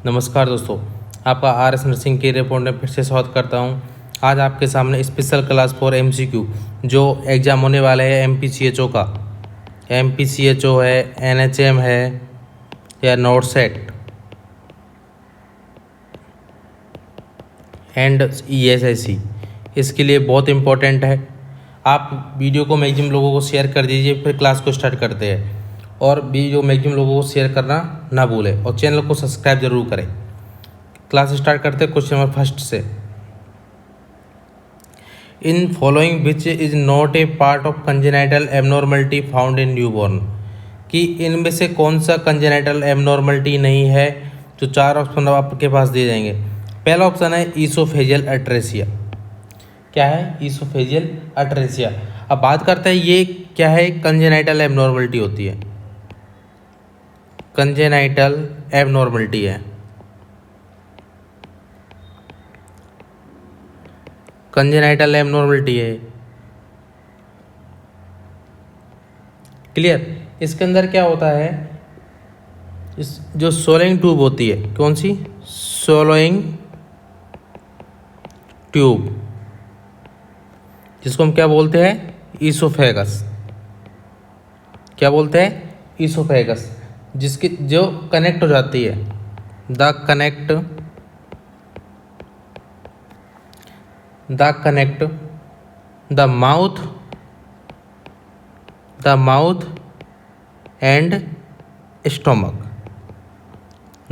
नमस्कार दोस्तों, आपका आर.एस. नर्सिंग के रिपोर्ट में फिर से स्वागत करता हूं। आज आपके सामने स्पेशल क्लास फॉर एमसीक्यू जो एग्ज़ाम होने वाला है एमपीसीएचओ का। एमपीसीएचओ है, एनएचएम है या नोटसेट एंड ईएसआईसी, इसके लिए बहुत इम्पोर्टेंट है। आप वीडियो को मैक्सिमम लोगों को शेयर कर दीजिए, फिर क्लास को स्टार्ट करते हैं। और वीडियो मैक्सिमम लोगों को शेयर करना ना भूलें और चैनल को सब्सक्राइब जरूर करें। क्लास स्टार्ट करते हैं क्वेश्चन नंबर फर्स्ट से। इन following which is not a part of congenital abnormality found in newborn, कि इनमें से कौन सा कंजेनाइटल एबनॉर्मलिटी नहीं है। जो चार ऑप्शन आपके पास दिए जाएंगे। पहला ऑप्शन है ईसोफेजियल अट्रेसिया। क्या है? ईसोफेजियल अट्रेसिया। अब बात करते हैं ये क्या है। कंजेनाइटल एबनॉर्मलिटी होती है, कंजेनाइटल एबनॉर्मलिटी है। कंजेनाइटल एबनॉर्मलिटी है, क्लियर। इसके अंदर क्या होता है, इस जो सोलोइंग ट्यूब होती है, कौन सी? सोलोइंग ट्यूब, जिसको हम क्या बोलते हैं? ईसोफेगस। क्या बोलते हैं? ईसोफेगस, जिसकी जो कनेक्ट हो जाती है, the connect the mouth and stomach,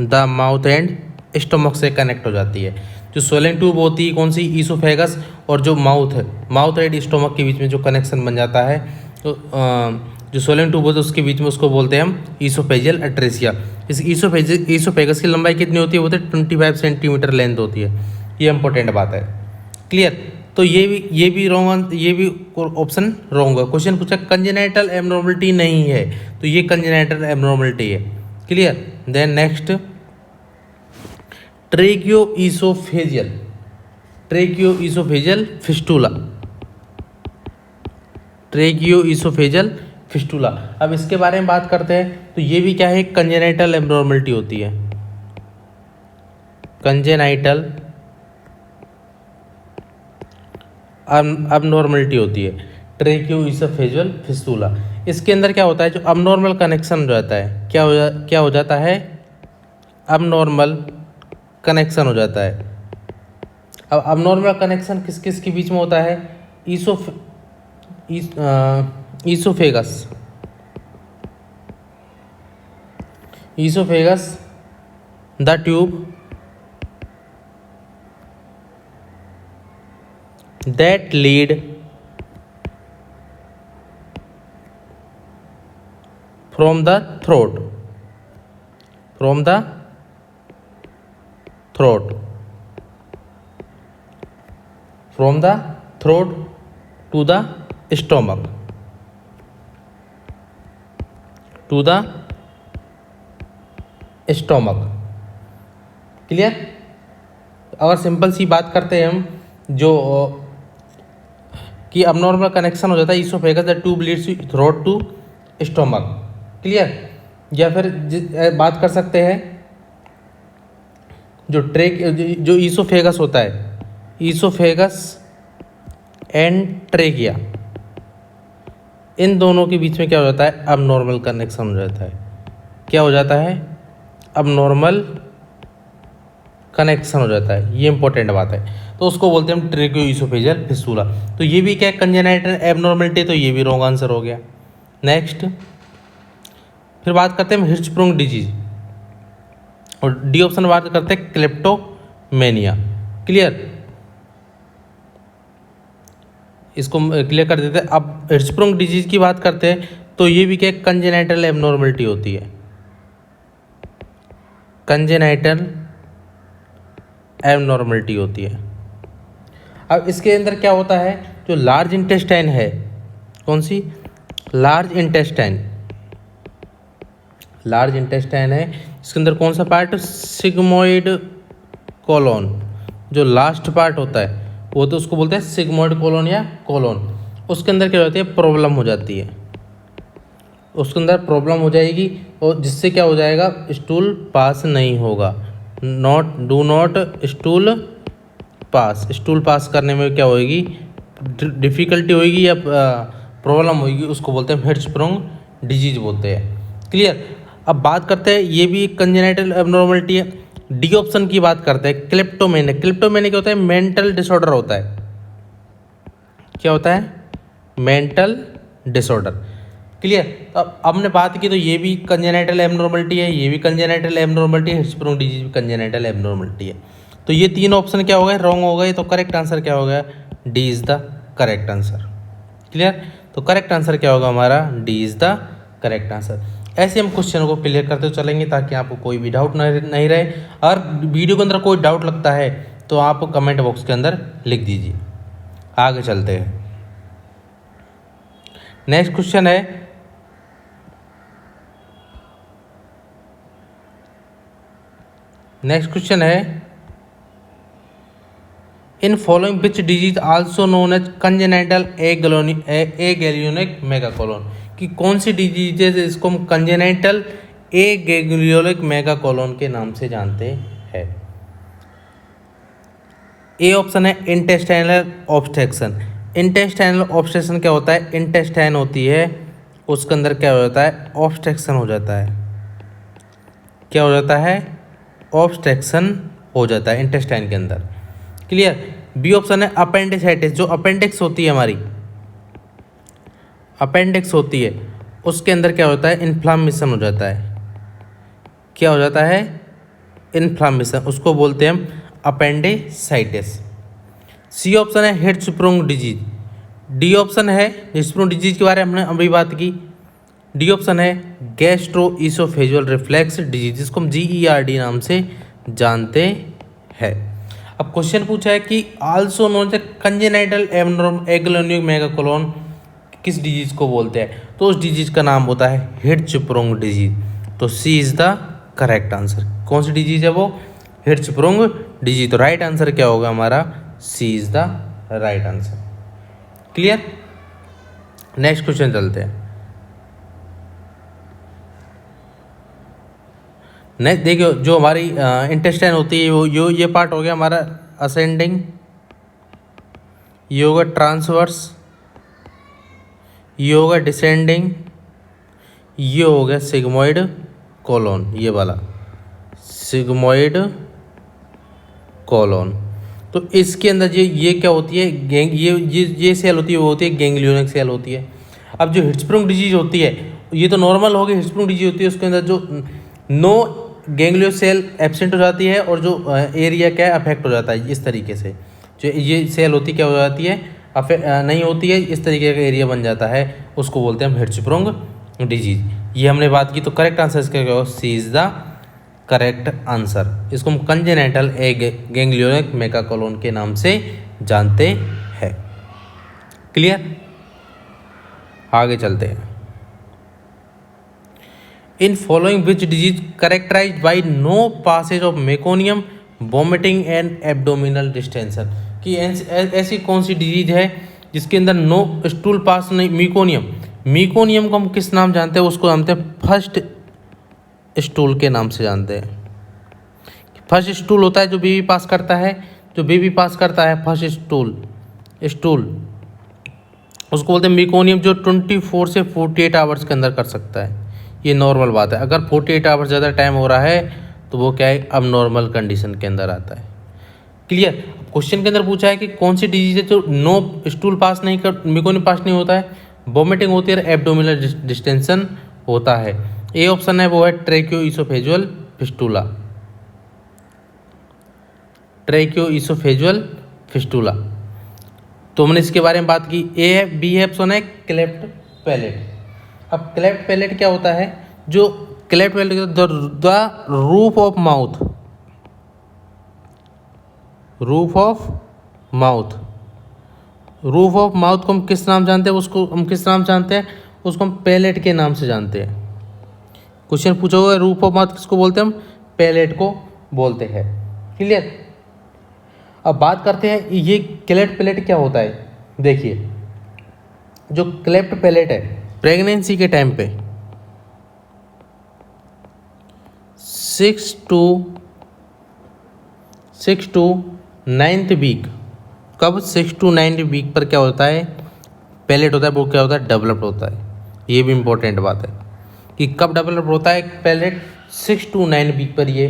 the mouth and stomach से कनेक्ट हो जाती है। जो सोलोइंग ट्यूब होती है कौन सी? ईसोफेगस। और जो माउथ एंड स्टोमक के बीच में जो कनेक्शन बन जाता है, तो जो सोलोइंग ट्यूब होता है उसके बीच में, उसको बोलते हैं हम ईसोफेजियल अट्रेसिया। इस ईसोफेगस की लंबाई कितनी होती है? वो तो 25 सेंटीमीटर लेंथ होती है। ये इंपॉर्टेंट बात है, क्लियर। तो ये भी रॉन्ग, ये भी ऑप्शन रॉन्ग है। क्वेश्चन पूछा कंजेनाइटल एबनॉर्मलिटी नहीं है, तो ये कंजेनाइटल एबनॉर्मलिटी है, clear. Then next, tracheoesophageal fistula. Tracheoesophageal fistula. अब इसके बारे में बात करते हैं, तो ये भी क्या है? कंजेनाइटल एबनॉर्मलिटी होती है, कंजेनाइटल अबनॉर्मलिटी होती है, ट्रेकियोईसोफेजियल फिस्टूला। इसके अंदर क्या होता है? जो अबनॉर्मल कनेक्शन हो जाता है, क्या हो जाता है? अबनॉर्मल कनेक्शन हो जाता है। अब अबनॉर्मल कनेक्शन किस किस के बीच में होता है? Oesophagus, the tube that lead from the throat to the stomach, clear. अगर सिंपल सी बात करते हैं हम, जो कि अबनॉर्मल कनेक्शन हो जाता है oesophagus, the tube leads throat to stomach, clear. या फिर बात कर सकते हैं जो ईसोफेगस होता है, ईसोफेगस एंड ट्रेकिया, इन दोनों के बीच में क्या हो जाता है? अबनॉर्मल कनेक्शन हो जाता है। क्या हो जाता है? अबनॉर्मल कनेक्शन हो जाता है। ये इंपॉर्टेंट बात है, तो उसको बोलते हैं हम ट्रेकियोईसोफेजियल फिस्टूला। तो ये भी क्या है? कंजेनाइटल एबनॉर्मलिटी, तो ये भी रॉन्ग आंसर हो गया। नेक्स्ट, फिर बात करते हैं हम हिर्शस्प्रुंग डिजीज, और डी ऑप्शन बात करते हैं क्लेप्टोमेनिया, क्लियर। इसको क्लियर कर देते हैं। अब हिर्शस्प्रुंग डिजीज की बात करते हैं, तो ये भी क्या है? कंजेनाइटल एबनॉर्मलिटी होती है, कंजेनाइटल एबनॉर्मलिटी होती है। अब इसके अंदर क्या होता है? जो लार्ज इंटेस्टाइन है, कौन सी? लार्ज इंटेस्टाइन है। इसके अंदर कौन सा पार्ट? सिग्मोइड कोलोन, जो लास्ट पार्ट होता है वो, तो उसको बोलते हैं सिग्मोइड कोलोन या कोलोन। उसके अंदर क्या होती है? प्रॉब्लम हो जाती है, उसके अंदर प्रॉब्लम हो जाएगी, और जिससे क्या हो जाएगा? स्टूल पास नहीं होगा, do not stool pass, stool pass करने में क्या होगी, डिफ़िकल्टी होगी या प्रॉब्लम होगी, उसको बोलते हैं हिर्ट्ज़स्प्रुंग डिजीज बोलते हैं। क्लियर। अब बात करते हैं, ये भी कंजेनाइटल एबनॉर्मलिटी है। डी ऑप्शन की बात करते हैं, क्लेप्टोमेनिया। क्लेप्टोमेनिया क्या होता है, मेंटल डिसऑर्डर होता है। क्या होता है, मेंटल डिसऑर्डर। क्लियर। तो अब हमने बात की तो ये भी कंजेनाइटल एबनॉर्मलिटी है, ये भी कंजेनाइटल एबनॉर्मलिटी है, हिर्ट्ज़स्प्रुंग डिजीज भी कंजेनाइटल एबनॉर्मलिटी है। तो ये तीन ऑप्शन क्या हो गए, रॉन्ग हो गए। तो करेक्ट आंसर क्या हो गया, D is the correct answer. Clear. तो करेक्ट आंसर क्या होगा हमारा, D is the correct answer. ऐसे हम क्वेश्चन को क्लियर करते चलेंगे ताकि आपको कोई भी डाउट नहीं रहे। और वीडियो के अंदर कोई डाउट लगता है तो आप कमेंट बॉक्स के अंदर लिख दीजिए। आगे चलते हैं। नेक्स्ट क्वेश्चन है, in following which disease also known as congenital aganglionic megacolon, कि कौन सी डिजीज है इसको हम कंजेनाइटल एगेलियोनिक मेगाकोलोन के नाम से जानते हैं। ए ऑप्शन है इंटेस्टाइनल ऑब्स्ट्रक्शन। इंटेस्टाइनल ऑब्स्ट्रक्शन क्या होता है, इंटेस्टाइन होती है उसके अंदर क्या हो जाता है, ऑब्स्ट्रक्शन हो जाता है। क्या हो जाता है, ऑब्स्ट्रक्शन हो जाता है इंटेस्टाइन के अंदर। क्लियर। बी ऑप्शन है अपेंडिसाइटिस। जो अपेंडिक्स होती है हमारी, अपेंडिक्स होती है उसके अंदर क्या होता है, इन्फ्लामेशन हो जाता है। क्या हो जाता है, इन्फ्लामेशन, उसको बोलते हैं हम अपेंडिसाइटिस। सी ऑप्शन है हिर्ट्ज़स्प्रुंग डिजीज। डी ऑप्शन है, हिर्ट्ज़स्प्रुंग डिजीज के बारे में हमने अभी बात की। डी ऑप्शन है गैस्ट्रोइसोफेजियल रिफ्लेक्स डिजीज, जिसको हम GERD नाम से जानते हैं। अब क्वेश्चन पूछा है कि also known as congenital aganglionic megacolon किस डिजीज को बोलते हैं, तो उस डिजीज का नाम होता है हिर्ट्ज़स्प्रुंग डिजीज। तो C is the correct answer. कौन सी डिजीज है वो, हिर्ट्ज़स्प्रुंग डिजीज। तो राइट आंसर क्या होगा हमारा, C is the right answer. Clear. Next question चलते हैं। नेक्स्ट देखियो, जो हमारी इंटेस्टाइन होती है वो ये पार्ट हो गया हमारा असेंडिंग, ये होगा ट्रांसवर्स, ये होगा डिसेंडिंग, ये हो गया सिग्मोइड कोलोन, ये वाला सिग्मोइड कोलोन। तो इसके अंदर ये क्या होती है, ये सेल होती है, वो होती है गैंग्लियोनिक सेल होती है। अब जो हिर्ट्ज़स्प्रुंग डिजीज होती है, ये तो नॉर्मल हो गई, हिर्ट्ज़स्प्रुंग डिजीज होती है उसके अंदर जो नो गैंग्लियो सेल एब्सेंट हो जाती है और जो एरिया क्या है अफेक्ट हो जाता है। इस तरीके से जो ये सेल होती क्या हो जाती है, नहीं होती है, इस तरीके का एरिया बन जाता है, उसको बोलते हैं हम हिर्ट्ज़स्प्रुंग डिजीज। ये हमने बात की। तो करेक्ट आंसर इसका क्या होगा, सी इज़ द करेक्ट आंसर। इसको हम कंजेनाइटल गैंग्लियोनिक मेगाकोलोन के नाम से जानते हैं। क्लियर। आगे चलते हैं। In following which disease characterised by no passage of meconium, vomiting and abdominal distension, कि ऐसी कौन सी डिजीज है जिसके अंदर नो स्टूल पास नहीं, मीकोनियम को हम किस नाम जानते हैं, उसको जानते हैं फर्स्ट स्टूल के नाम से जानते हैं। फर्स्ट स्टूल होता है जो बेबी पास करता है, फर्स्ट स्टूल उसको बोलते हैं मीकोनियम, जो 24 से 48 आवर्स के अंदर कर सकता है। ये नॉर्मल बात है। अगर 48 आवर्स ज़्यादा टाइम हो रहा है तो वो क्या है, अब नॉर्मल कंडीशन के अंदर आता है। क्लियर। क्वेश्चन के अंदर पूछा है कि कौन सी डिजीज है जो नो स्टूल पास नहीं कर, मीकोनियम पास नहीं होता है, वॉमिटिंग होती है, एब्डोमिनल डिस्टेंशन होता है। ए ऑप्शन है वो है ट्रैकियोइसोफेजियल फिस्टूला। तो हमने इसके बारे में बात की। ए है, बी है, ऑप्शन है क्लेफ्ट पैलेट। अब क्लेफ्ट पैलेट क्या होता है, जो cleft palate the roof of mouth, roof of mouth को हम किस नाम जानते हैं, उसको हम पैलेट के नाम से जानते हैं। क्वेश्चन पूछा हुआ है रूफ ऑफ माउथ किसको बोलते हैं, हम पैलेट को बोलते हैं। क्लियर। अब बात करते हैं ये क्लेफ्ट पैलेट क्या होता है। देखिए, जो क्लेफ्ट पैलेट है प्रेगनेंसी के टाइम पे 6 to 6 to 9th वीक, कब 6 to 9th वीक पर क्या होता है, पैलेट होता है, वो क्या होता है, डेवलप्ड होता है। ये भी इम्पोर्टेंट बात है कि कब डेवलप होता है पैलेट, 6 to 9 वीक पर ये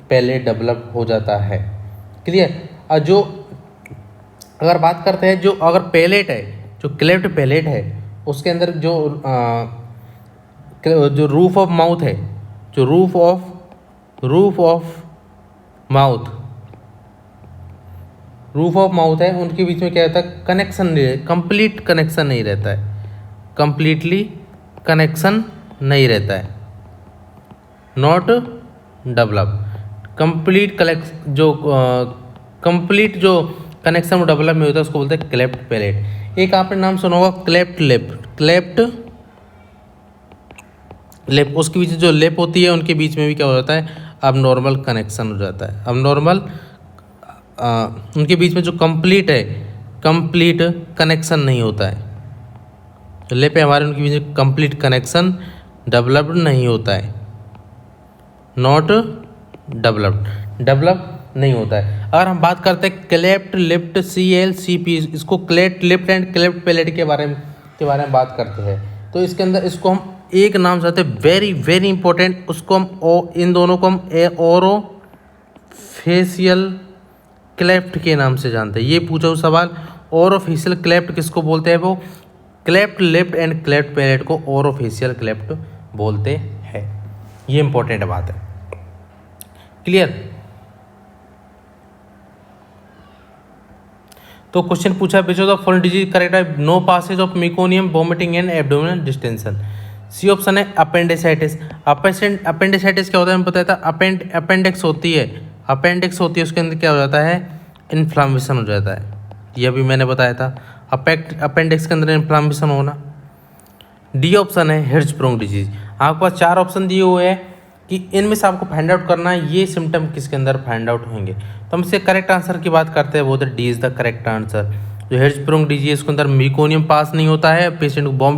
पैलेट डेवलप हो जाता है। क्लियर। और जो अगर बात करते हैं, जो अगर पैलेट है, जो क्लेफ्ट पैलेट है, उसके अंदर जो रूफ ऑफ माउथ है, जो रूफ ऑफ माउथ है, उनके बीच में क्या रहता है, कनेक्शन नहीं, कंप्लीट कनेक्शन नहीं रहता है, कंप्लीटली कनेक्शन नहीं रहता है, नॉट डेवलप। कंप्लीट जो कनेक्शन डेवलप में होता है उसको बोलते हैं क्लेफ्ट पैलेट। एक आपने नाम सुना होगा क्लेफ्ट लिप, उसके बीच जो लिप होती है उनके बीच में भी क्या हो जाता है, अब नॉर्मल कनेक्शन हो जाता है, अब नॉर्मल उनके बीच में जो कंप्लीट कनेक्शन नहीं होता है, लिप है हमारे, उनके बीच में कंप्लीट कनेक्शन डेवलप्ड नहीं होता है, नॉट डेवलप नहीं होता है। अगर हम बात करते हैं क्लेफ्ट लिप्ड CLCP, इसको cleft lipped and cleft palate के बारे में बात करते हैं, तो इसके अंदर इसको हम एक नाम से, वेरी वेरी इंपॉर्टेंट, उसको हम इन दोनों को हम ओरोफेशियल क्लेफ्ट के नाम से जानते हैं। ये पूछा हुआ सवाल, ओरोफेशियल क्लेफ्ट किसको बोलते हैं, वो cleft lipped and cleft palate को ओरोफेशियल क्लेफ्ट बोलते हैं। ये इंपॉर्टेंट बात है। क्लियर। तो क्वेश्चन पूछा which of the following disease correct है, no passage of meconium, vomiting and abdominal distension. C option है अपेंडिसाइटिस। अपेंडिसाइटिस क्या होता है, हमें पता था, अपेंडिक्स होती है, उसके अंदर क्या हो जाता है, इन्फ्लामेशन हो जाता है, यह भी मैंने बताया था, अपेंडिक्स के अंदर इन्फ्लामेशन होना। डी ऑप्शन है हिर्शस्प्रुंग डिजीज। आपके पास 4 ऑप्शन दिए हुए हैं कि इनमें से आपको फाइंड आउट करना है ये सिम्टम किसके अंदर फाइंड आउट होंगे। तो हम इससे करेक्ट आंसर की बात करते हैं, वो the D is the correct answer. जो हिर्शस्प्रुंग डिजीज के अंदर मेकोनियम पास नहीं होता है, पेशेंट को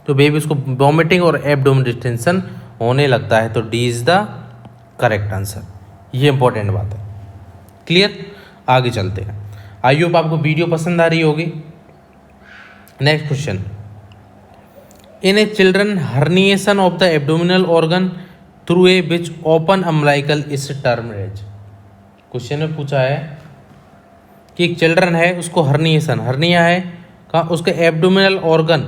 जो बेबी उसको वॉमिटिंग और एब्डोमिनल डिस्टेंशन होने लगता है, तो D is the correct answer. ये इंपॉर्टेंट बात है। क्लियर। आगे चलते हैं। आई होप आपको वीडियो पसंद आ रही होगी। Next question, in a children herniation of the abdominal organ through a which open umbilical is termed as. क्वेश्चन में पूछा है कि एक चिल्ड्रन है, उसको हर्निया है कहाँ, उसके एब्डोमिनल ऑर्गन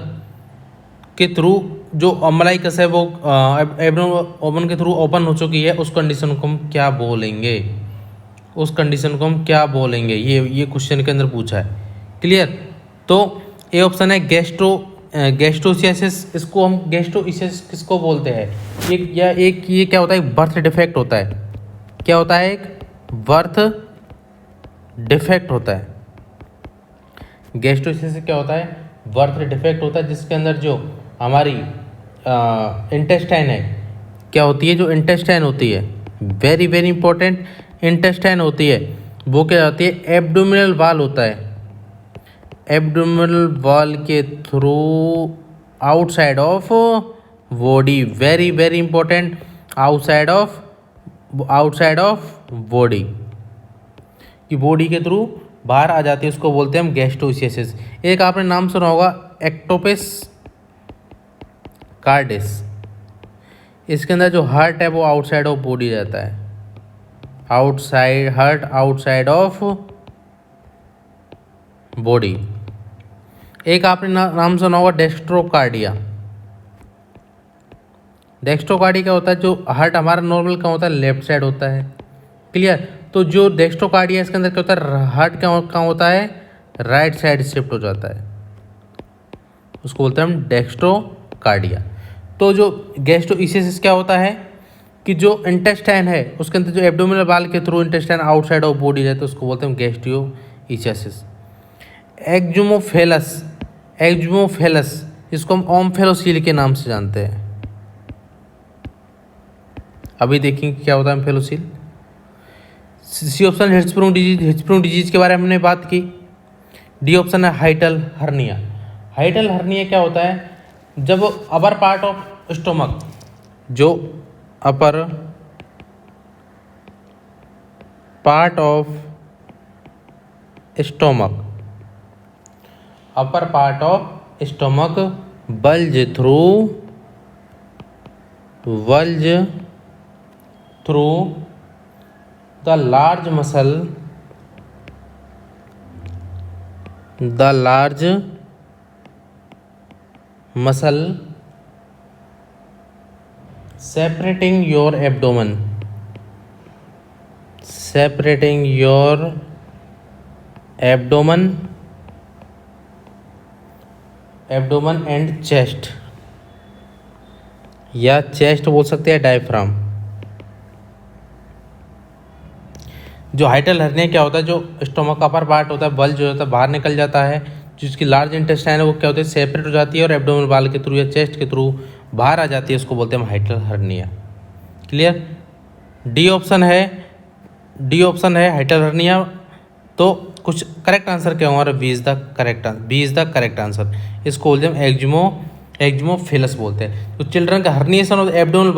के थ्रू जो अम्बिलिकस है वो एब्डोमिनल ऑर्गन के थ्रू ओपन हो चुकी है, उस कंडीशन को हम क्या बोलेंगे, ये क्वेश्चन के अंदर पूछा है। क्लियर। तो ए ऑप्शन है गैस्ट्रोसियासिस। इसको हम गैस्ट्रोसियासिस किसको बोलते हैं, ये क्या होता है, बर्थ डिफेक्ट होता है। क्या होता है, एक बर्थ डिफेक्ट होता है। गैस्ट्रोसियासिस क्या होता है, बर्थ डिफेक्ट होता है, जिसके अंदर जो हमारी इंटेस्टाइन है, क्या होती है, जो इंटेस्टाइन होती है, वेरी वेरी इंपॉर्टेंट, इंटेस्टाइन होती है, वो क्या होती है, एब्डोमिनल वॉल होता है, एब्डोमिनल वॉल के through outside of body, very very important, outside of body, कि बॉडी के थ्रू बाहर आ जाती है, उसको बोलते हैं हम गैस्ट्रोसियासिस। एक आपने नाम सुना होगा एक्टोपस कार्डिस। इसके अंदर जो हार्ट है वो आउटसाइड ऑफ बॉडी रहता है, आउटसाइड ऑफ बॉडी। एक आपने नाम सुना होगा डेक्स्ट्रोकार्डिया। डेक्स्ट्रोकार्डिया क्या होता है, जो हार्ट हमारा नॉर्मल का होता है, लेफ्ट साइड होता है। क्लियर। तो जो डेक्स्ट्रोकार्डिया इसके अंदर क्या होता है, हार्ट कहाँ होता है, राइट साइड शिफ्ट हो जाता है, उसको बोलते हैं हम डेक्स्ट्रोकार्डिया। तो जो गैस्ट्रोइसिस क्या होता है कि जो इंटेस्टाइन है उसके अंदर जो एब्डोमिनल वॉल के through intestine outside of body रहता है, उसको बोलते हैं गैस्ट्रोइसिस। एक्जुमोफेलस, इसको हम ओम्फेलोसील के नाम से जानते हैं। अभी देखेंगे क्या होता है ओम्फेलोसील। सी ऑप्शन हिर्शस्प्रुंग डिजीज के बारे में हमने बात की। डी ऑप्शन है हाइटल हर्निया। हाइटल हर्निया क्या होता है, जब अपर पार्ट ऑफ स्टोमक, जो upper part of stomach, upper part of stomach bulge through the large muscle separating your abdomen and chest, या चेस्ट बोल सकते हैं, डायफ्राम। जो हाइटल हर्निया क्या होता है, जो स्टोमक का अपर पार्ट होता है, बल्ज जो होता है बाहर निकल जाता है, जिसकी लार्ज इंटेस्टाइन है वो क्या होती है, सेपरेट हो जाती है और एब्डोमिनल वाल के थ्रू या चेस्ट के थ्रू बाहर आ जाती है, उसको बोलते हैं hiatal hernia. Clear? D option है हाइटल हर्निया। तो कुछ करेक्ट आंसर क्या होगा, B is the correct answer. इसको बोलते हैं एक्जिमोफिलस बोलते हैं। तो चिल्ड्रन का हर्निएशन ऑफ एब्डोमिनल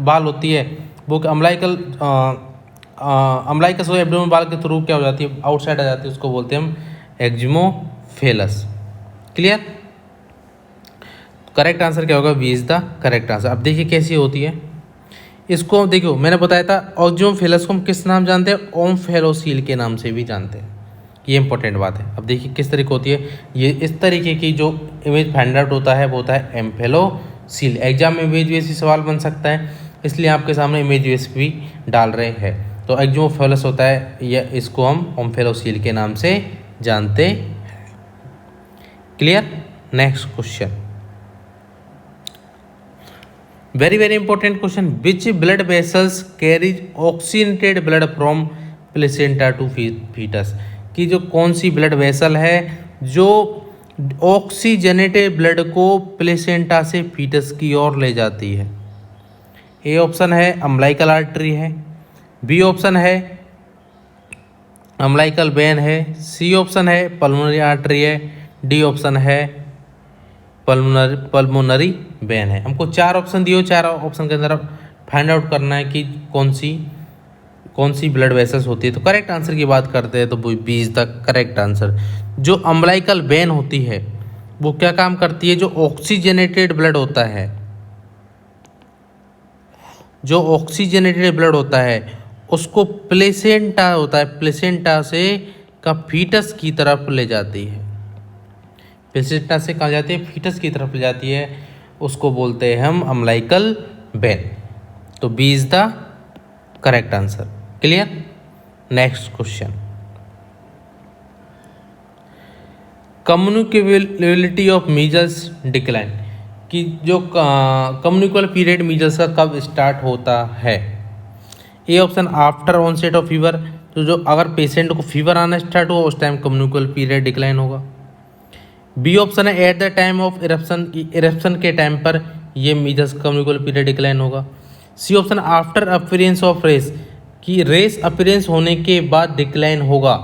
बाल होती है वो अम्लाइकस वो एब्डोमिनल बाल के थ्रू क्या हो जाती है, आउटसाइड आ जाती है, उसको बोलते हैं हम एक्जिमोफिलस। क्लियर? करेक्ट आंसर क्या होगा, B is the correct answer. अब देखिए कैसी होती है इसको, देखो मैंने बताया था एक्जिमोफिलस को हम किस नाम जानते हैं, ओम्फेलोसील के नाम से भी जानते हैं। ये इंपॉर्टेंट बात है। अब देखिए किस तरीके होती है ये, इस तरीके की जो इमेज फाइंड आउट होता है वो होता है एम्फेलोसील। एग्जाम में इमेज बेस सवाल बन सकता है, इसलिए आपके सामने इमेज बेस भी डाल रहे हैं। तो एक्जिमोफिलस होता है, या इसको हम ओम्फेलोसील के नाम से जानते हैं। Clear? Next question, very important question, which blood vessels carries oxygenated blood from placenta to foetus, कि जो कौन सी ब्लड वेसल है जो ऑक्सीजनेटेड ब्लड को प्लेसेंटा से फीटस की ओर ले जाती है। ए ऑप्शन है अम्लाइकल आर्टरी है, बी ऑप्शन है अम्लाइकल वेन है, सी ऑप्शन है पल्मोनरी आर्टरी है, डी ऑप्शन है पल्मोनरी वेन है। हमको 4 ऑप्शन दिए, 4 ऑप्शन के अंदर फाइंड आउट करना है कि कौन सी ब्लड वेसल्स होती है। तो करेक्ट आंसर की बात करते हैं तो B is the correct answer. जो अम्लाइकल वेन होती है वो क्या काम करती है, जो ऑक्सीजनेटेड ब्लड होता है, उसको प्लेसेंटा होता है, प्लेसेंटा से का फीटस की तरफ ले जाती है। प्लेसेंटा से कहाँ जाती है, फीटस की तरफ ले जाती है, उसको बोलते हैं हम अम्लाइकल वेन। तो B is the correct answer. Clear? Next question, communicability of measles decline, कि जो कम्युनिकेबल पीरियड मीजल्स का कब स्टार्ट होता है। A option after onset of fever, तो जो अगर पेशेंट को फीवर आना स्टार्ट हुआ उस टाइम कम्युनिकेबल पीरियड डिक्लाइन होगा। बी ऑप्शन है at the time of eruption के टाइम पर ये मीजल्स कम्युनिकेबल पीरियड डिक्लाइन होगा। C option after appearance of rash, कि रेस अपीयरेंस होने के बाद डिक्लाइन होगा।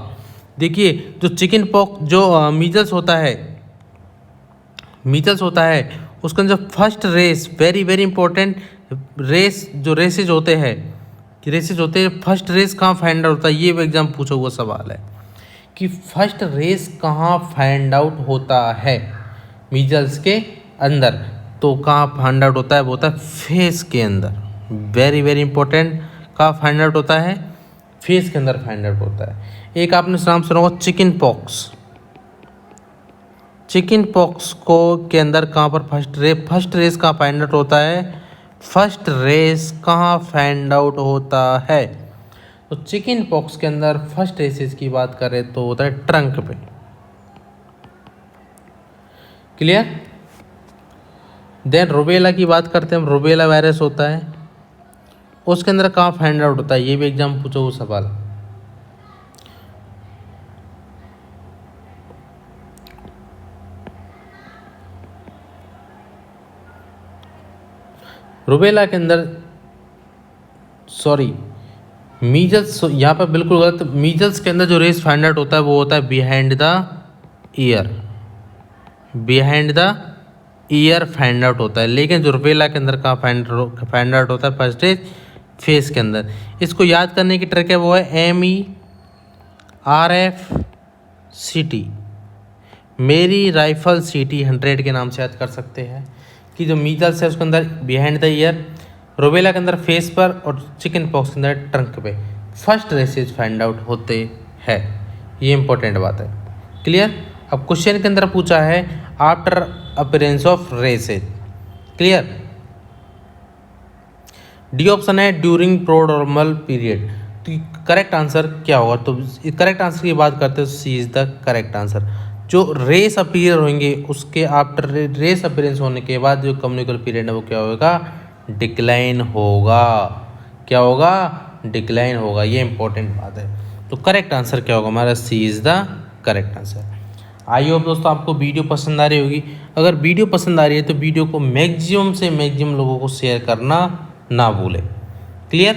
देखिए जो चिकन पॉक्स जो मीजल्स होता है उसके अंदर first rash, very important rash, जो रेसेज होते हैं फर्स्ट रेस कहाँ फाइंड आउट होता है, ये एग्जाम पूछा हुआ सवाल है कि फर्स्ट रेस कहाँ फाइंड आउट होता है मीजल्स के अंदर। तो कहाँ फाइंड आउट होता है, वो होता है फेस के अंदर। वेरी इंपॉर्टेंट, कहाँ फाइंड आउट होता है, फेस के अंदर फाइंड आउट होता है। एक आपने नाम सुना होगा चिकन पॉक्स को के अंदर कहाँ पर फर्स्ट रेस कहाँ फाइंड आउट होता है, फर्स्ट रेस कहाँ फाइंड आउट होता है। तो चिकन पॉक्स के अंदर फर्स्ट रेसेस की बात करें तो होता है ट्रंक पे। क्लियर? देन रुबेला की बात करते हैं हम, रुबेला वायरस होता है, उसके अंदर कहाँ फाइंड आउट होता है, ये भी एग्जाम पूछो वो सवाल। रुबेला के अंदर, सॉरी मीजल्स, यहाँ पर बिल्कुल गलत। मीजल्स के अंदर जो रेस फाइंड आउट होता है वो होता है behind the year find out होता है। लेकिन जो रुबेला के अंदर कहाँ फाइंड आउट होता है, फर्स्ट रेस फेस के अंदर। इसको याद करने की ट्रिक है वो है MERF सीटी, मेरी राइफल सीटी 100 के नाम से याद कर सकते हैं कि जो मीजल्स है उसके अंदर बिहाइंड द ईयर, रूबेला के अंदर फेस पर और चिकन पॉक्स के अंदर ट्रंक पे फर्स्ट रेसेज फाइंड आउट होते हैं। ये इंपॉर्टेंट बात है। क्लियर। अब क्वेश्चन के अंदर पूछा है after appearance of races. Clear. D option है ड्यूरिंग प्रोड्रोमल पीरियड। तो करेक्ट आंसर क्या होगा? तो करेक्ट आंसर की बात करते हैं, सी इज द करेक्ट आंसर। जो रेस अपीयर होंगे उसके आफ्टर रेस अपीयरेंस होने के बाद जो कम्युनिकल पीरियड है वो क्या होगा? डिक्लाइन होगा। क्या होगा? डिक्लाइन होगा। ये इंपॉर्टेंट बात है। तो करेक्ट आंसर क्या होगा हमारा? C is the correct answer. I hope दोस्तों आपको वीडियो पसंद आ रही होगी। अगर वीडियो पसंद आ रही है तो वीडियो को मैक्सिमम से मैक्सिमम लोगों को शेयर करना ना भूलें। क्लियर।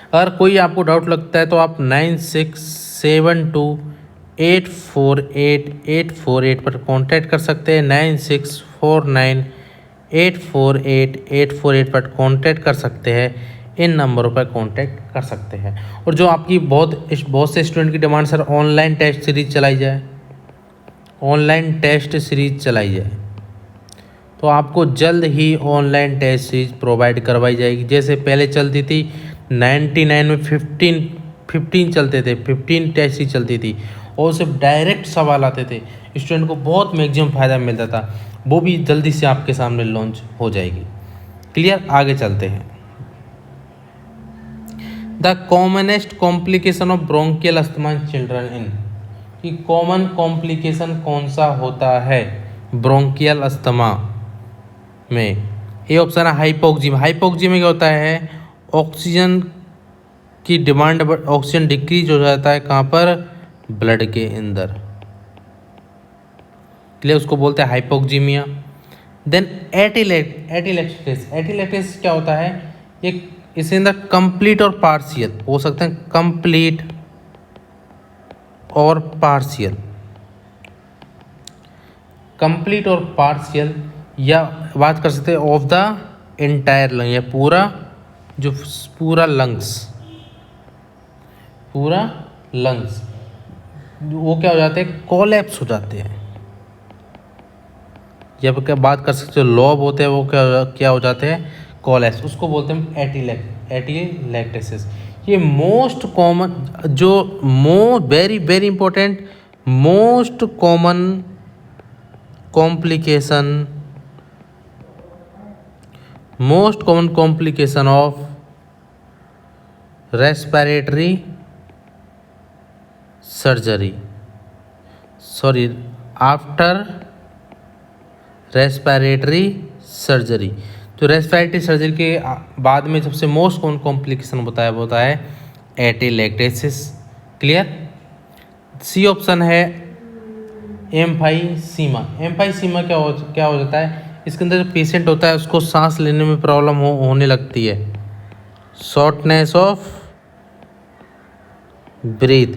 अगर कोई आपको डाउट लगता है तो आप 9672848848 पर कांटेक्ट कर सकते हैं। 9649848848 पर कांटेक्ट कर सकते हैं। इन नंबरों पर कांटेक्ट कर सकते हैं। और जो आपकी बहुत से स्टूडेंट की demand, sir online test series चलाई जाए, ऑनलाइन टेस्ट सीरीज चलाई जाए, तो आपको जल्द ही ऑनलाइन टेस्ट सीरीज प्रोवाइड करवाई जाएगी। जैसे पहले चलती थी 99 में 15 चलते थे, 15 टेस्ट सीरीज चलती थी और उससे डायरेक्ट सवाल आते थे, स्टूडेंट को बहुत मैक्सिमम फ़ायदा मिलता था। वो भी जल्दी से आपके सामने लॉन्च हो जाएगी। क्लियर। आगे चलते हैं। The commonest complication of bronchial asthma in children in, कि कॉमन कॉम्प्लिकेशन कौन सा होता है ब्रोंकियल अस्थमा में? ये ऑप्शन है हाइपोक्सीमिया। हाइपोक्सीमिया क्या होता है? ऑक्सीजन की डिमांड, ऑक्सीजन डिक्रीज हो जाता है कहाँ पर? ब्लड के अंदर। इसलिए उसको बोलते हैं हाइपोक्सीमिया। देन एटिलेक्टेसिस। एटिलेक्टेसिस क्या होता है? एक इसके अंदर कंप्लीट और पार्शियल हो सकते हैं, कंप्लीट और पार्शियल, कंप्लीट और पार्शियल, या बात कर सकते हैं ऑफ द एंटायर लंग, या पूरा जो पूरा लंग्स, पूरा लंग्स वो क्या हो जाते हैं? कोलैप्स हो जाते हैं। या क्या बात कर सकते हो लॉब होते हैं वो क्या हो जाते हैं? कोलैप्स। उसको बोलते हैं एटिलेक्टेसिस। ये मोस्ट कॉमन, जो very very important, most common complication of respiratory surgery, sorry after respiratory surgery. तो रेस्पिरेटरी सर्जरी के बाद में सबसे मोस्ट कॉमन कॉम्प्लिकेशन होता है वो होता है एटिलेक्टेसिस। क्लियर। सी ऑप्शन है एम्फाइसीमा। एम्फाइसीमा क्या हो जाता है? इसके अंदर जो पेशेंट होता है उसको सांस लेने में प्रॉब्लम होने लगती है, शॉर्टनेस ऑफ ब्रीथ।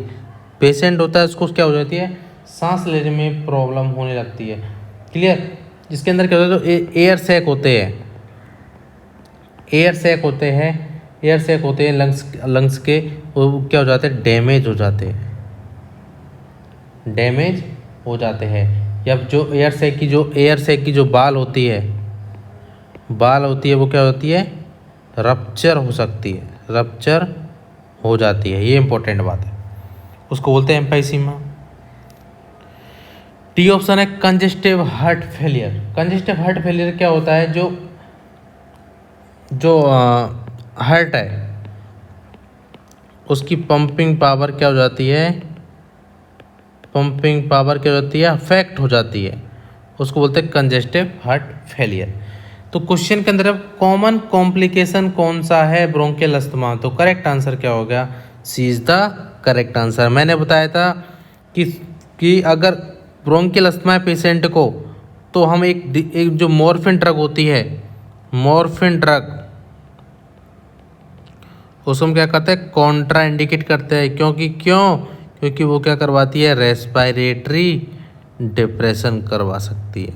पेशेंट होता है उसको क्या हो जाती है? सांस लेने में प्रॉब्लम होने लगती है। क्लियर। इसके अंदर क्या होता है? जो एयर सैक होते हैं लंग्स के, वो क्या हो जाते हैं? डैमेज हो जाते हैं। या जो एयर सैक की जो बाल होती है वो क्या होती है? रप्चर हो सकती है, रप्चर हो जाती है। ये इंपॉर्टेंट बात है, उसको बोलते हैं एम्फाइसीमा। टी ऑप्शन है congestive heart failure. Congestive heart failure क्या होता है? जो हार्ट है उसकी पंपिंग पावर क्या हो जाती है? अफेक्ट हो जाती है, उसको बोलते हैं कंजेस्टिव हार्ट फेलियर। तो क्वेश्चन के अंदर कॉमन कॉम्प्लिकेशन कौन सा है ब्रोंकियल अस्थमा? तो करेक्ट आंसर क्या हो गया? सी इज द करेक्ट आंसर। मैंने बताया था कि अगर ब्रोंकियल अस्थमा पेशेंट को, तो हम एक जो मॉर्फिन ड्रग होती है, मॉर्फिन ड्रग, उसको हम क्या करते हैं? कॉन्ट्रा इंडिकेट करते हैं। क्योंकि वो क्या करवाती है? रेस्पिरेटरी डिप्रेशन करवा सकती है।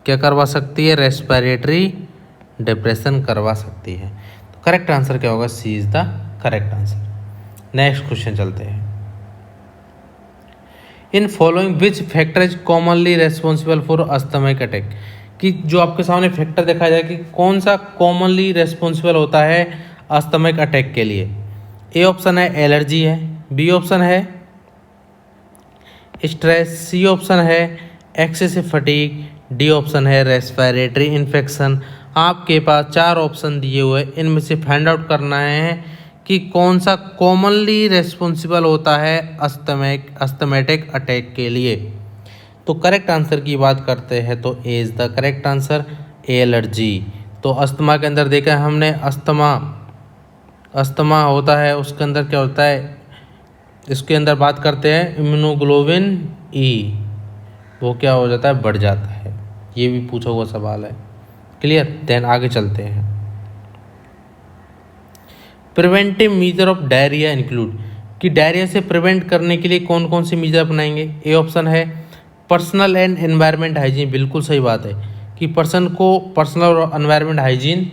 क्या करवा सकती है? रेस्पिरेटरी डिप्रेशन करवा सकती है। तो करेक्ट आंसर क्या होगा? C is the correct answer. Next question चलते हैं। In following which factor is commonly responsible for asthmatic attack, कि जो आपके सामने फैक्टर देखा जाए कि कौन सा कॉमनली रेस्पॉन्सिबल होता है अस्थमिक अटैक के लिए। ए ऑप्शन है एलर्जी है, बी ऑप्शन है स्ट्रेस, सी ऑप्शन है एक्सेसिव फटीग, डी ऑप्शन है रेस्पिरेटरी इन्फेक्शन। आपके पास 4 ऑप्शन दिए हुए, इनमें से फाइंड आउट करना है कि कौन सा कॉमनली रेस्पॉन्सिबल होता है अस्थमेटिक अटैक के लिए। तो करेक्ट आंसर की बात करते हैं तो A is the correct answer, allergy. तो अस्थमा के अंदर देखा हमने, अस्थमा होता है, उसके अंदर क्या होता है, इसके अंदर बात करते हैं इम्यूनोग्लोबिन ई, वो क्या हो जाता है, बढ़ जाता है। ये भी पूछा हुआ सवाल है। क्लियर। देन आगे चलते हैं। Preventive measure of diarrhoea include, कि डायरिया से प्रिवेंट करने के लिए कौन कौन सी मीजर अपनाएंगे। ए ऑप्शन है पर्सनल एंड एनवायरनमेंट हाइजीन, बिल्कुल सही बात है कि पर्सन को पर्सनल और एनवायरनमेंट हाइजीन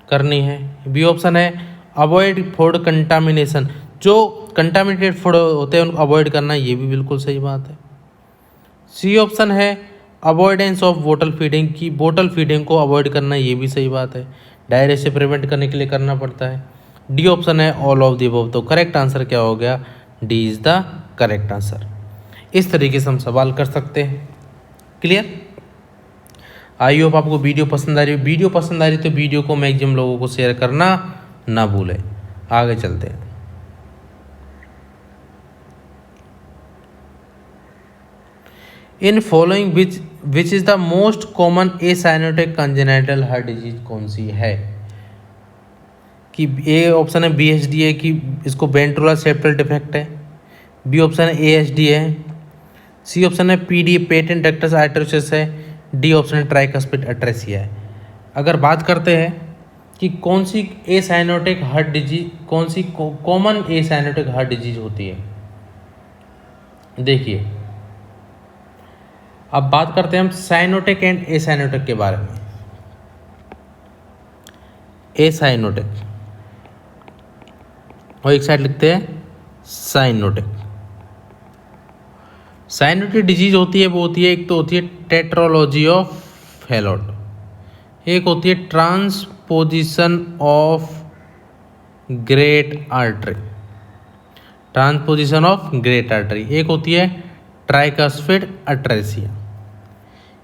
करनी है। बी ऑप्शन है अवॉइड फूड कंटामिनेशन, जो कंटामिनेटेड फूड होते हैं उनको अवॉइड करना, ये भी बिल्कुल सही बात है। सी ऑप्शन है अवॉइडेंस ऑफ बोटल फीडिंग, की बोटल फीडिंग को अवॉइड करना, ये भी सही बात है, डायरिया से प्रिवेंट करने के लिए करना पड़ता है। डी ऑप्शन है ऑल ऑफ द अबव। तो करेक्ट आंसर क्या हो गया, D is the correct answer. इस तरीके से हम सवाल कर सकते हैं। क्लियर। आई होप आपको वीडियो पसंद आ रही हो। वीडियो पसंद आ रही तो वीडियो को मैक्सिमम लोगों को शेयर करना ना भूलें। आगे चलते हैं। In following which is the most common acyanotic congenital heart disease कौन सी है। कि ए ऑप्शन है BHD है, कि इसको वेंट्रुलर सेप्टल डिफेक्ट है। बी ऑप्शन है ASD है। सी ऑप्शन है PDA पेटेंट डक्टस आर्टरोसिस है। डी ऑप्शन है ट्राइकस्पिड अट्रेसिया है। अगर बात करते हैं कि कौन सी एसाइनोटिक हार्ट डिजीज, कौन सी कॉमन एसाइनोटिक हार्ट डिजीज होती है, देखिए अब बात करते हैं हम साइनोटिक एंड एसाइनोटिक के बारे में। एसाइनोटिक और एक साइड लिखते हैं साइनोटिक। साइनोटिक डिजीज होती है, वो होती है, एक तो होती है टेट्रोलॉजी ऑफ फैलोट, एक होती है transposition of great artery, transposition of great artery, एक होती है ट्राइकस्पिड अट्रेसिया।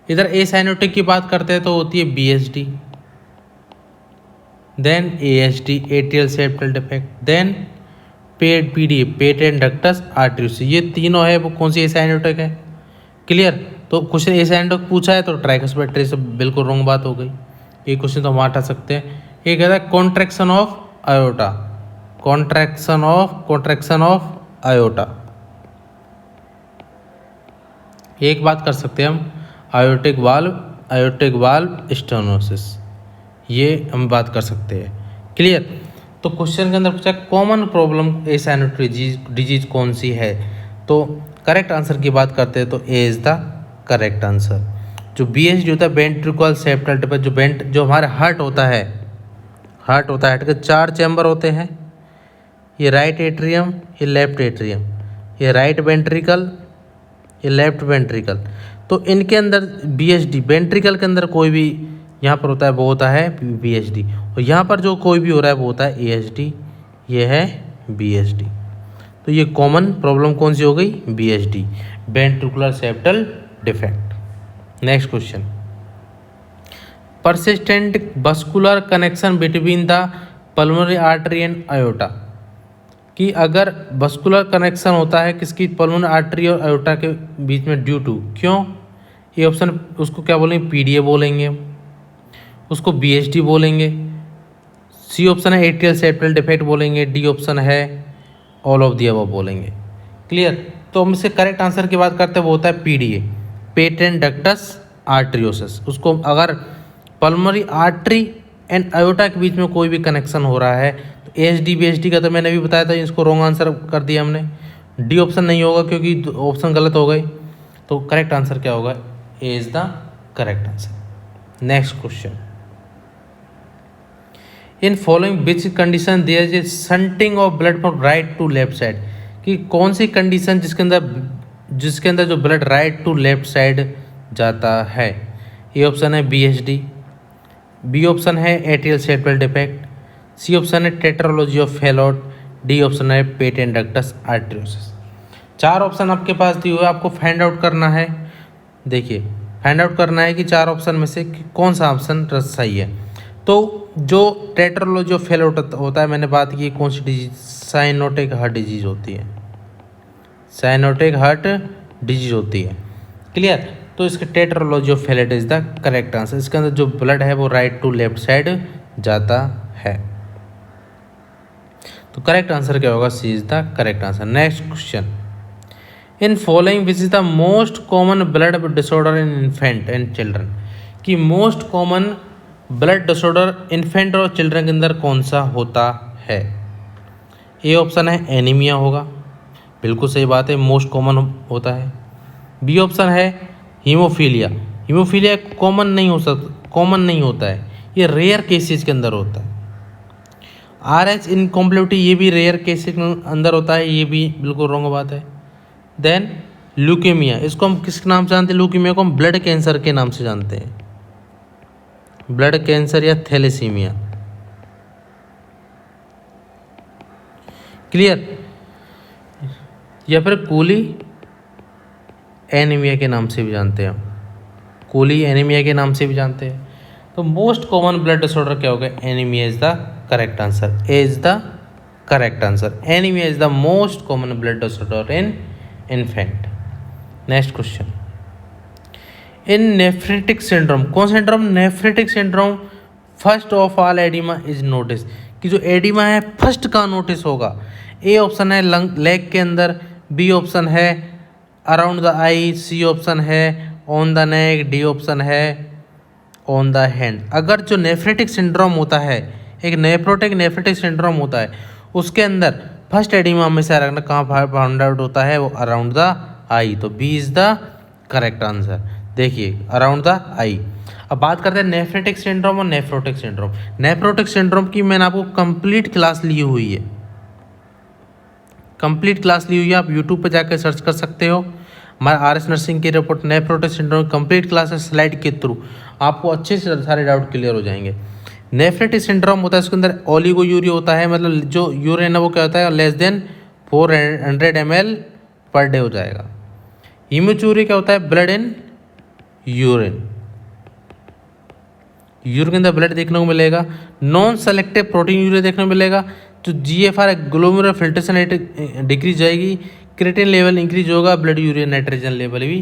इधर एसाइनोटिक की बात करते हैं तो होती है BHD, then ASD atrial septal defect, then PDA patent ductus arteriosus. ये तीनों है वो कौन सी एसाइनोटिक है। क्लियर। तो क्वेश्चन एसाइनोटिक पूछा है तो ट्राइकस्पिड अट्रेसिया बिल्कुल रॉन्ग बात हो गई। ये क्वेश्चन तो हम हटा सकते हैं। ये कहता है contraction of iota, contraction of iota. एक बात कर सकते हैं हम आयोटिक वाल्व स्टेनोसिस, ये हम बात कर सकते हैं। क्लियर। तो क्वेश्चन के अंदर पूछा कॉमन प्रॉब्लम एसाइनोटिक डिजीज कौन सी है, तो करेक्ट आंसर की बात करते हैं तो A is the correct answer. जो BHD होता है वेंट्रिकुलर सेप्टल डिफेक्ट, जो हमारा हार्ट होता है, हार्ट के 4 चैम्बर होते हैं, ये राइट एट्रियम, ये लेफ्ट एट्रियम, ये राइट वेंट्रिकल, ये लेफ्ट वेंट्रिकल। तो इनके अंदर BHD वेंट्रिकल के अंदर कोई भी यहाँ पर होता है वो होता है BHD, और यहाँ पर जो कोई भी हो रहा है वो होता है ASD, ये है BHD। तो ये कॉमन प्रॉब्लम कौन सी हो गई, BHD ventricular septal defect. Next question, persistent vascular connection between the pulmonary artery and iota, कि अगर वस्कुलर कनेक्शन होता है किसकी, पल्मोनरी आर्टरी और आयोटा के बीच में, ड्यू टू, क्यों। ये ऑप्शन, उसको क्या बोलेंगे, PDA बोलेंगे, उसको BHD बोलेंगे। सी ऑप्शन है एट्रियल सेप्टल डिफेक्ट बोलेंगे। डी ऑप्शन है ऑल ऑफ दी अबव बोलेंगे। क्लियर। तो हम इससे करेक्ट आंसर की बात करते हैं वो होता है PDA पेटेंट डक्टस आर्टरियोसिस। उसको अगर पल्मोनरी आर्टरी एंड आयोटा के बीच में कोई भी कनेक्शन हो रहा है तो ASD BHD का तो मैंने अभी बताया था, इसको रॉन्ग आंसर कर दिया हमने। डी ऑप्शन नहीं होगा क्योंकि ऑप्शन गलत हो गए। तो करेक्ट आंसर क्या होगा, A is the correct answer. Next question, in following which condition there is shunting of blood from right to left side, कि कौन सी कंडीशन जिसके अंदर जिसके अंदर जो blood right to left side जाता है। ए ऑप्शन है BHD, बी ऑप्शन है atrial septal defect, C option है tetralogy of Fallot, D option है पेटेंट डक्टस आर्टरियोसिस। 4 ऑप्शन आपके पास दिए हुए, आपको फाइंड आउट करना है। देखिए फाइंड आउट करना है कि 4 ऑप्शन में से कौन सा ऑप्शन सही है। तो जो टेट्रोलॉजी ऑफ फेलोट होता है, मैंने बात की कौन सी डिजीज, साइनोटिक हार्ट डिजीज होती है, साइनोटिक हार्ट डिजीज होती है। क्लियर। तो इसके tetralogy of Fallot is the correct answer. इसके अंदर जो ब्लड है वो राइट टू लेफ्ट साइड जाता है। तो करेक्ट आंसर क्या होगा, C is the correct answer. Next question, in following which is the most common blood disorder in infant and children, कि most common blood disorder infant और children के अंदर कौन सा होता है। ए ऑप्शन है एनीमिया होगा, बिल्कुल सही बात है, मोस्ट कॉमन होता है। बी ऑप्शन है हीमोफीलिया, हीमोफीलिया कॉमन नहीं हो सकता, कॉमन नहीं होता है, ये रेयर केसेस के अंदर होता है। RH इनकॉम्प्लेटिविटी, ये भी रेयर केसेस के अंदर होता है, ये भी बिल्कुल रॉन्ग बात है। देन ल्यूकेमिया, इसको हम किस नाम से जानते हैं, ल्यूकेमिया को हम ब्लड कैंसर के नाम से जानते हैं, ब्लड कैंसर या थैलेसीमिया। क्लियर। या फिर कोली एनीमिया के नाम से भी जानते हैं हम, कोली एनीमिया के नाम से भी जानते हैं। तो मोस्ट कॉमन ब्लड डिसऑर्डर क्या होगा, anaemia is the correct answer, A is the correct answer. Anaemia is the most common blood disorder in infant. Next question, in nephritic syndrome, कौन syndrome, nephritic syndrome first of all oedema is notice, कि जो oedema है first का notice होगा। A option है lung leg के अंदर, B option है around the eye, C option है on the neck, D option है ऑन द हैंड। अगर जो नेफ्रेटिक सिंड्रोम होता है, एक नेफ्रेटिक सिंड्रोम होता है, उसके अंदर फर्स्ट एडिमा में से रखना कहाँ फाउंड आउट होता है, वो अराउंड द आई। तो B is the correct answer. देखिए अराउंड द आई। अब बात करते हैं नेफ्रेटिक सिंड्रोम और नेफ्रोटिक सिंड्रोम। नेफ्रोटिक सिंड्रोम की मैंने आपको कंप्लीट क्लास ली हुई है, कंप्लीट क्लास ली हुई है, आप यूट्यूब पे जाकर सर्च कर सकते हो। हमारा RS नर्सिंग की report nephrotic syndrome complete class है, स्लाइड के थ्रू आपको अच्छे से सारे डाउट क्लियर हो जाएंगे। नेफ्रेटिक सिंड्रोम होता है, इसके अंदर ओलिगोयूरिया होता है, मतलब जो यूरिन है वो क्या होता है, less than 400 ml per day हो जाएगा। हीमोचूरिया क्या होता है, ब्लड इन यूरिन, यूरिन के अंदर ब्लड देखने को मिलेगा। नॉन सेलेक्टिव प्रोटीन यूरिया देखने को मिलेगा। जो GFR glomerular filtration rate decrease जाएगी, क्रिएटिनिन लेवल इंक्रीज होगा, ब्लड यूरिया नाइट्रोजन लेवल भी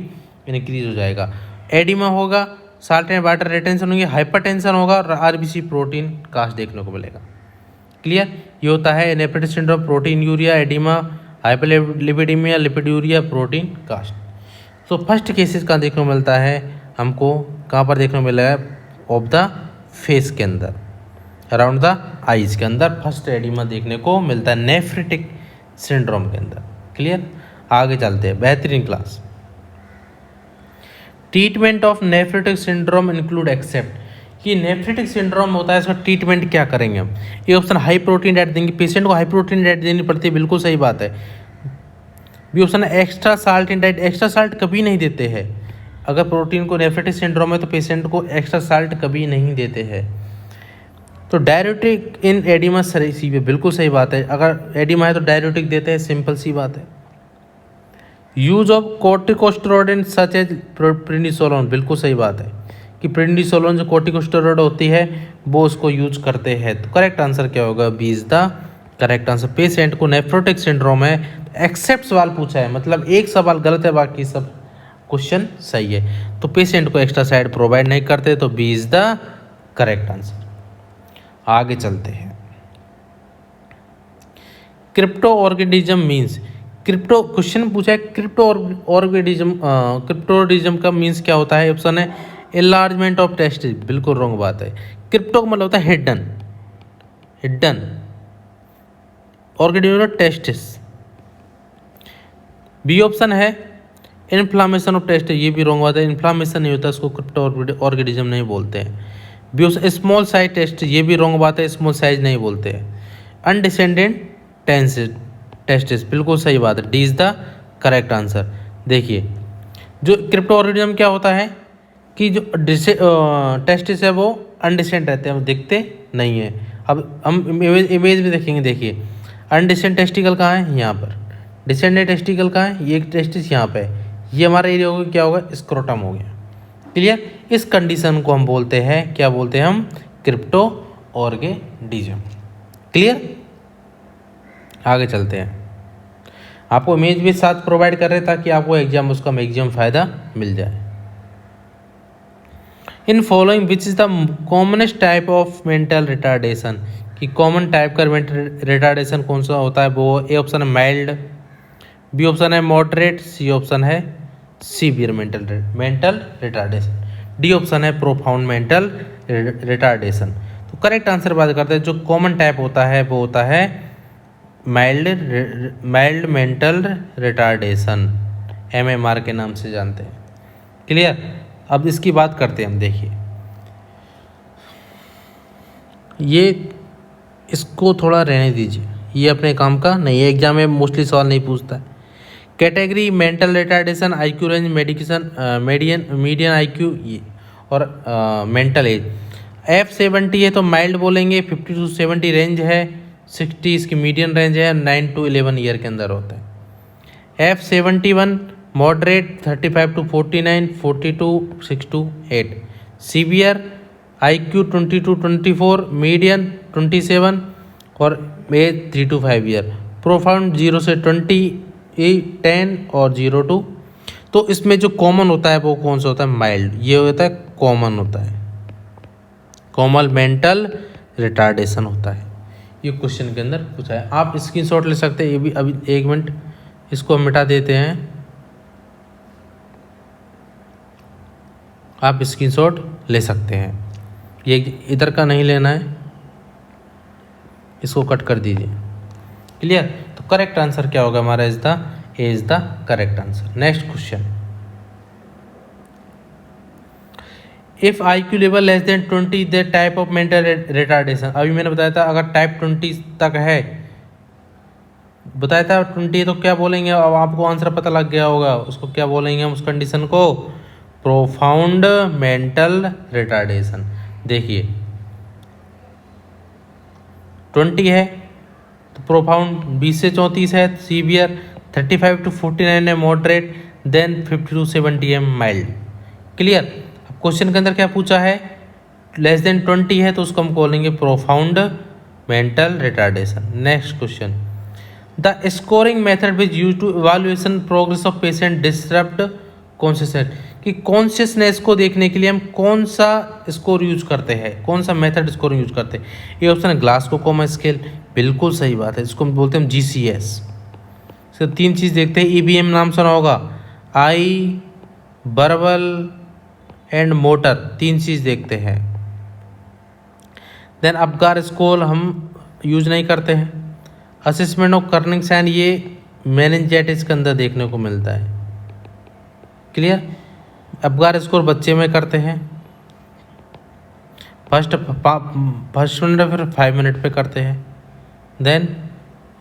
इंक्रीज हो जाएगा। एडिमा होगा, साल्ट एंड वाटर रिटेंशन होंगे, हाइपरटेंशन होगा और RBC प्रोटीन कास्ट देखने को मिलेगा। क्लियर। ये होता है nephritic syndrome, proteinuria, oedema, hyperlipidaemia, lipiduria, protein cast. तो फर्स्ट केसेस कहाँ देखने को मिलता है हमको, कहाँ पर देखने को मिला है, ऑफ द फेस के अंदर, अराउंड द आईज के अंदर फर्स्ट एडिमा देखने को मिलता है नेफ्रेटिक सिंड्रोम के अंदर। क्लियर। आगे चलते हैं, बेहतरीन class. Treatment of nephritic syndrome include except, कि नेफ्रेटिक सिंड्रोम होता है, इसका ट्रीटमेंट क्या करेंगे हम। ये ऑप्शन हाई प्रोटीन डाइट देंगे, पेशेंट को हाई प्रोटीन डाइट देनी पड़ती है, बिल्कुल सही बात है। बी ऑप्शन है extra salt in diet, extra salt कभी नहीं देते हैं। अगर प्रोटीन को नेफ्रेटिक सिंड्रोम है तो पेशेंट को एक्स्ट्रा साल्ट कभी नहीं देते हैं। तो डायरेटिक इन एडिमा सही है, बिल्कुल सही बात है। अगर एडिमा है तो डायरेटिक देते हैं, सिंपल सी बात है। Use of corticosteroid in such as prednisolone, बिल्कुल सही बात है कि प्रेडनिसोलोन जो कॉर्टिकोस्टेरॉइड होती है वो उसको यूज करते हैं। तो करेक्ट आंसर क्या होगा, B is the correct answer. Patient को नेफ्रोटिक सिंड्रोम है, एक्सेप्ट सवाल पूछा है, मतलब एक सवाल गलत है, बाकी सब क्वेश्चन सही है। तो पेशेंट को एक्स्ट्रा साइड प्रोवाइड नहीं करते, तो B is the correct answer. आगे चलते हैं। Crypto organism means, crypto question पूछा है, क्रिप्टो ऑर्गेनिज्म, क्रिप्टोरिज्म का मीन्स क्या होता है। ऑप्शन है एनलार्जमेंट ऑफ टेस्टिस, बिल्कुल रॉन्ग बात है। क्रिप्टो का मतलब होता है hidden, hidden organism testis. B option है इन्फ्लामेशन ऑफ टेस्टिस, ये भी रॉन्ग बात है, इन्फ्लामेशन नहीं होता, इसको क्रिप्टो ऑर्गेनिज्म नहीं बोलते हैं। B option small size test, ये भी रॉन्ग बात है, स्मॉल साइज नहीं बोलते हैं। अनडिसेंडेंट टेस्टिस, बिल्कुल सही बात है, D is the correct answer. देखिए जो क्रिप्टो ऑर्गेनिज्म क्या होता है कि जो टेस्टिस है वो अनडिसेंट रहते हैं, वो दिखते नहीं है। अब हम इमेज में देखेंगे, देखिए अनडिसेंट टेस्टिकल कहाँ है, यहाँ पर। डिसेंडेंट टेस्टिकल कहाँ है, ये टेस्टिस यहाँ पे है। ये हमारा एरिया होगा, क्या होगा, स्क्रोटम हो गया। क्लियर। इस कंडीशन को हम बोलते हैं, क्या बोलते हैं हम, क्रिप्टो ऑर्गेनिज्म। क्लियर। आगे चलते हैं। आपको इमेज भी साथ प्रोवाइड कर रहे हैं ताकि आपको एग्जाम उसका मैक्सिमम फायदा मिल जाए। इन following which is the commonest type of mental retardation, कि कॉमन टाइप का मेंटल रिटार्डेशन कौन सा होता है, वो ए ऑप्शन है माइल्ड, बी ऑप्शन है मॉडरेट, सी ऑप्शन है severe mental retardation, D option है प्रोफाउंड मेंटल रिटार्डेशन। तो करेक्ट आंसर बात करते हैं, जो कॉमन टाइप होता है वो होता है माइल्ड मेंटल रिटार्डेशन, MMR के नाम से जानते हैं। क्लियर। अब इसकी बात करते हैं हम। देखिए ये इसको थोड़ा रहने दीजिए, ये अपने काम का नहीं है, एग्जाम में मोस्टली सवाल नहीं पूछता है। Category mental retardation, IQ range, medication, median IQ ये, और मेंटल एज। F70 है तो माइल्ड बोलेंगे, 50 to 70 रेंज है, 60 इसकी मीडियन रेंज है, 9 to 11 ईयर के अंदर होता है। F71 moderate, 35 to 49, 40 to 6 to 8। Severe IQ 20 to 24, median 27 और एज 3 to 5 ईयर। प्रोफाउंड 0 से 20, 10 और 0 to। तो इसमें जो कॉमन होता है वो कौन सा होता है, माइल्ड। ये होता है कॉमन होता है, कॉमन मेंटल रिटार्डेशन होता है। ये क्वेश्चन के अंदर पूछा है, आप स्क्रीनशॉट ले सकते हैं। ये भी अभी 1 मिनट इसको हम मिटा देते हैं, आप स्क्रीनशॉट ले सकते हैं। ये इधर का नहीं लेना है, इसको कट कर दीजिए। क्लियर। तो करेक्ट आंसर क्या होगा हमारा, is the correct answer. Next question, if IQ level less than 20 the type of mental retardation. अभी मैंने बताया था अगर टाइप 20 तक है, बताया था 20 है तो क्या बोलेंगे, अब आपको आंसर पता लग गया होगा, उसको क्या बोलेंगे हम, उस कंडीशन को प्रोफाउंड मेंटल रिटार्डेशन। देखिए 20 है तो प्रोफाउंड, 20 से 34 है सीवियर, 35 to 49 है मॉडरेट, देन 50 to 70 है माइल्ड। क्लियर। अब क्वेश्चन के अंदर क्या पूछा है, लेस देन 20 है तो उसको हम बोलेंगे profound mental retardation. Next question, the scoring method which use to evaluation progress of patient disturbed consciousness, कि कॉन्शियसनेस को देखने के लिए हम कौन सा स्कोर यूज करते हैं, कौन सा मेथड स्कोरिंग यूज करते हैं। ये ऑप्शन है ग्लासगो कोमा स्केल, बिल्कुल सही बात है, इसको हम बोलते हैं GCS। सर 3 चीज़ देखते हैं, EBM नाम सुना होगा, आई, बर्बल एंड मोटर, 3 चीज़ देखते हैं। देन अपगार स्कोर हम यूज नहीं करते हैं। असेसमेंट ऑफ कर्निंग साइन, ये मेनिंजाइटिस के अंदर देखने को मिलता है। क्लियर। अपगार स्कोर बच्चे में करते हैं, फर्स्ट मिनट फिर 5 मिनट पे करते हैं। देन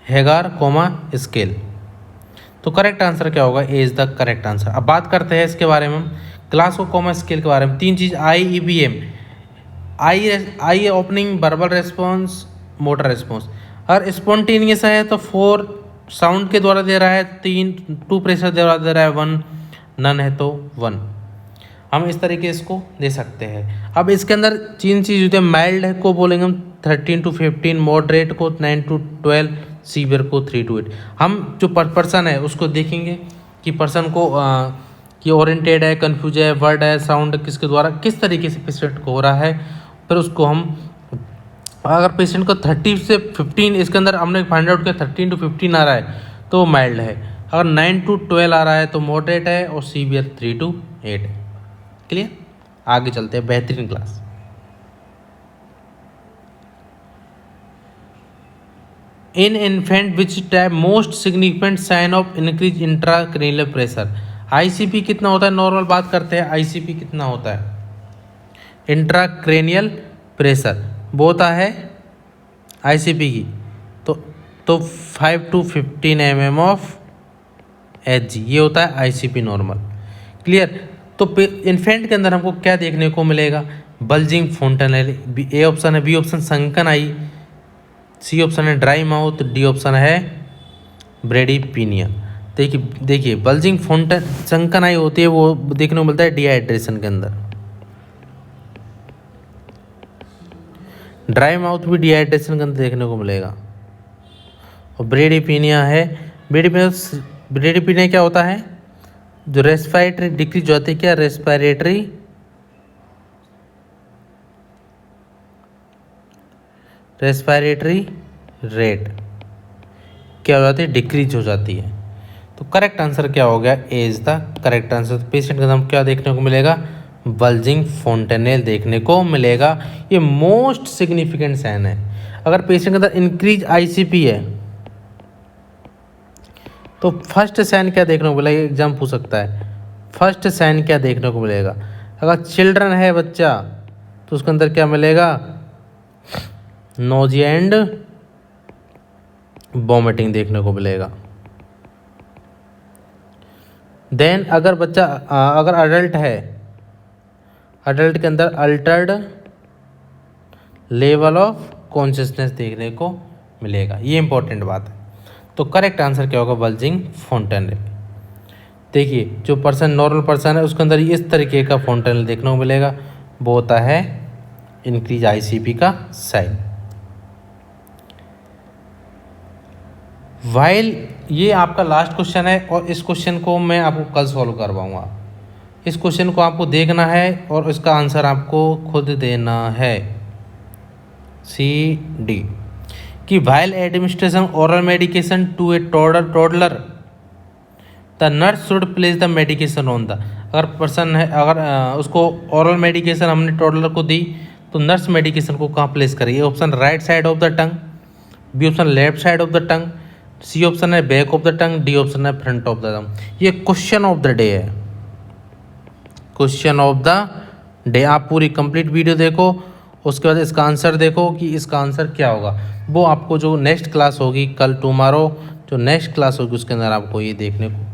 हेगार कोमा स्केल। तो करेक्ट आंसर क्या होगा, A is the correct answer. अब बात करते हैं इसके बारे में हम, ग्लासगो कोमा स्केल के बारे में। 3 चीज़, eye, EBM, eye opening, verbal response, motor response. और स्पॉन्टेनियस है तो 4 साउंड के द्वारा दे रहा है, 2 प्रेशर द्वारा दे रहा है, 1 नन है तो 1। हम इस तरीके इसको दे सकते हैं। अब इसके अंदर 3 चीज़ होती है, माइल्ड को बोलेंगे हम 13 to 15, मॉडरेट को 9 to 12, सीवियर को 3 to 8। हम जो पर्सन है उसको देखेंगे कि पर्सन को कि ओरिएंटेड है, कन्फ्यूज है, वर्ड है, साउंड किसके द्वारा, किस तरीके से पेशेंट को हो रहा है। फिर उसको हम, अगर पेशेंट को 30 से 15, इसके अंदर हमने फाइंड आउट किया 13 to 15 आ रहा है तो माइल्ड है, अगर 9 to 12 आ रहा है तो मॉडरेट है, और सीवियर 3 to 8 है। क्लियर। आगे चलते हैं, बेहतरीन class. In infant which type most significant sign of increase intracranial pressure. ICP कितना होता है, नॉर्मल बात करते हैं, ICP कितना होता है, इंट्राक्रेनियल प्रेशर वो होता है ICP की, तो 5 to 15 mm ऑफ HG, ये होता है ICP नॉर्मल। क्लियर। तो इन्फेंट के अंदर हमको क्या देखने को मिलेगा, बल्जिंग फोंटेनेल, ए ऑप्शन है, बी ऑप्शन संकन आई, सी ऑप्शन है ड्राई माउथ, डी ऑप्शन है ब्रेडीपिनिया। देखिए बल्जिंग फोंटेन संकन आई होती है, वो देखने को मिलता है डिहाइड्रेशन के अंदर। ड्राई माउथ भी डिहाइड्रेशन के अंदर देखने को मिलेगा। और ब्रेडीपिनिया है, ब्रेडीपिनिया क्या होता है, जो रेस्पिरेटरी डिक्रीज होती है, क्या रेस्पिरेटरी रेट क्या हो जाती है, डिक्रीज हो जाती है। तो करेक्ट आंसर क्या हो गया, A is the correct answer. Patient के अंदर क्या देखने को मिलेगा, बल्जिंग फोंटेनेल देखने को मिलेगा। ये मोस्ट सिग्निफिकेंट साइन है। अगर पेशेंट के अंदर इंक्रीज ICP है तो फर्स्ट साइन क्या देखने को मिलेगा, एग्जाम पूछ सकता है, फर्स्ट साइन क्या देखने को मिलेगा। अगर चिल्ड्रन है बच्चा तो उसके अंदर क्या मिलेगा, नोजिया एंड वॉमिटिंग देखने को मिलेगा। देन अगर बच्चा अगर अडल्ट है, अडल्ट के अंदर अल्टर्ड लेवल ऑफ कॉन्शियसनेस देखने को मिलेगा। ये इंपॉर्टेंट बात है। तो करेक्ट आंसर क्या होगा, बल्जिंग फोंटेनेल। देखिए जो पर्सन नॉर्मल पर्सन है उसके अंदर इस तरीके का फोंटेनेल देखने को मिलेगा, वो होता है इंक्रीज ICP का साइन। वाइल ये आपका लास्ट क्वेश्चन है और इस क्वेश्चन को मैं आपको कल सॉल्व करवाऊंगा। इस क्वेश्चन को आपको देखना है और इसका आंसर आपको खुद देना है, CD, कि while administration oral medication to a toddler the nurse should place the medication on the. अगर पर्सन है, अगर उसको ओरल मेडिकेशन हमने टोडलर को दी तो नर्स मेडिकेशन को कहाँ प्लेस करेगी। Option right side of the tongue, B option left side of the tongue, C option है back of the tongue, D option है फ्रंट ऑफ द टंग। ये question of the day है, question of the day. आप पूरी complete video देखो, उसके बाद इसका आंसर देखो कि इसका आंसर क्या होगा। वो आपको जो नेक्स्ट क्लास होगी कल टुमारो, जो नेक्स्ट क्लास होगी उसके अंदर आपको ये देखने को,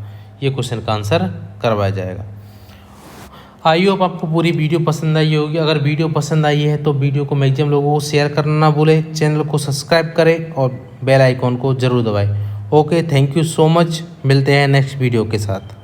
ये क्वेश्चन का आंसर करवाया जाएगा। आई होप आपको पूरी वीडियो पसंद आई होगी। अगर वीडियो पसंद आई है तो वीडियो को मैक्सिमम लोगों को शेयर करना ना भूले, चैनल को सब्सक्राइब करें और बेल आइकॉन को ज़रूर दबाएं। Okay, thank you so much. मिलते हैं नेक्स्ट वीडियो के साथ।